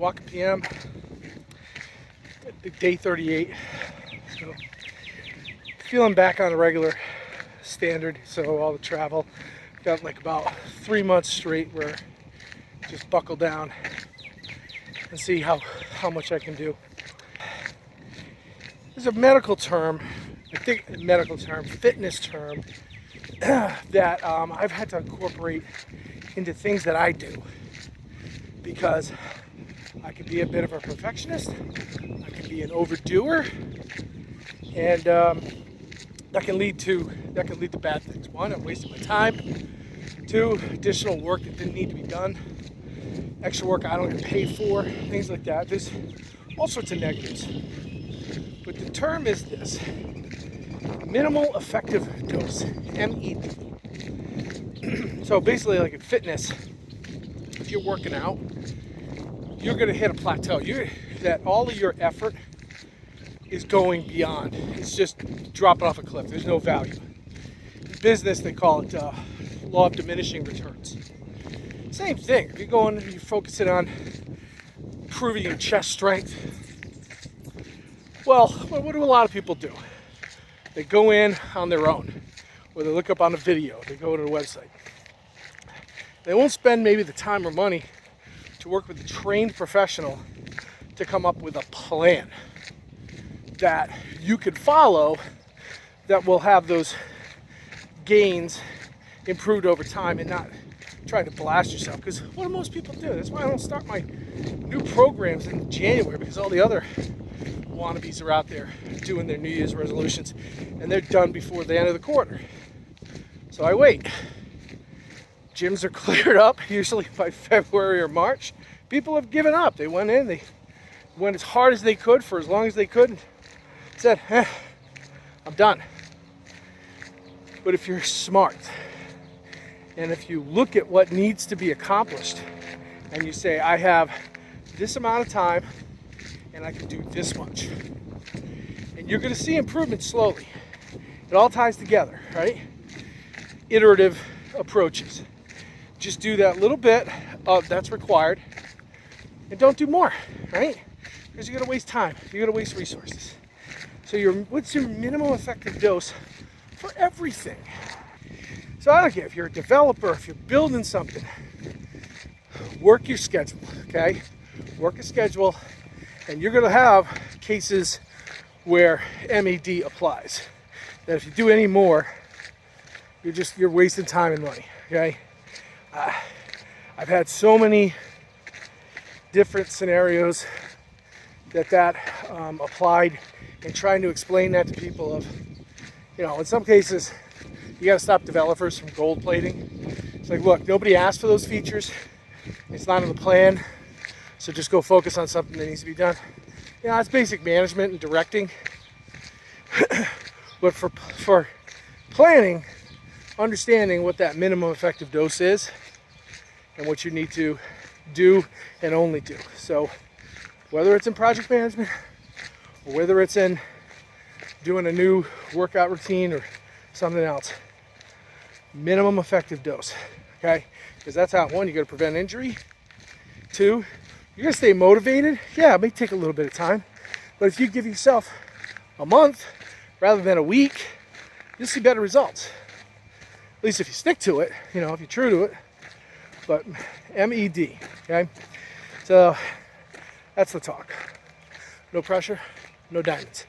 walking PM, day 38. So feeling back on a regular standard. So all the travel, got like about 3 months straight where just buckle down and see how much I can do. There's a medical term, I think a medical term, fitness term, that I've had to incorporate into things that I do, because I can be a bit of a perfectionist, I can be an overdoer, and that can lead to bad things. One, I'm wasting my time. Two, additional work that didn't need to be done, extra work I don't get paid for, things like that. There's all sorts of negatives. But the term is this: minimal effective dose, MED. So basically, like in fitness, if you're working out, you're going to hit a plateau. That all of your effort is going beyond. It's just dropping off a cliff. There's no value. In business, they call it law of diminishing returns. Same thing. If you're focusing on improving your chest strength, well, what do a lot of people do? They go in on their own, or they look up on a video, they go to the website. They won't spend maybe the time or money to work with a trained professional to come up with a plan that you could follow that will have those gains improved over time, and not try to blast yourself. Because what do most people do? That's why I don't start my new programs in January, because all the other wannabes are out there doing their New Year's resolutions and they're done before the end of the quarter. So I wait. Gyms are cleared up usually by February or March. People have given up. They went in, they went as hard as they could for as long as they could, and said, I'm done. But if you're smart, and if you look at what needs to be accomplished, and you say, I have this amount of time, and I can do this much, and you're going to see improvement slowly. It all ties together, right? Iterative approaches. Just do that little bit that's required, and don't do more, right? Because you're going to waste time, you're going to waste resources. So what's your minimum effective dose for everything? So I don't care if you're a developer, if you're building something, work your schedule, okay? Work a schedule, and you're going to have cases where MED applies. That if you do any more, you're wasting time and money, okay? I've had so many different scenarios that applied, and trying to explain that to people of, in some cases, you got to stop developers from gold plating. It's like, look, nobody asked for those features. It's not in the plan. So just go focus on something that needs to be done. It's basic management and directing. But for planning, understanding what that minimum effective dose is and what you need to do and only do. So whether it's in project management or whether it's in doing a new workout routine or something else, minimum effective dose, okay? Because that's how, one, you're going to prevent injury. Two, you're going to stay motivated. Yeah, it may take a little bit of time, but if you give yourself a month rather than a week, you'll see better results. At least if you stick to it, if you're true to it. But MED, okay? So that's the talk. No pressure, no diamonds.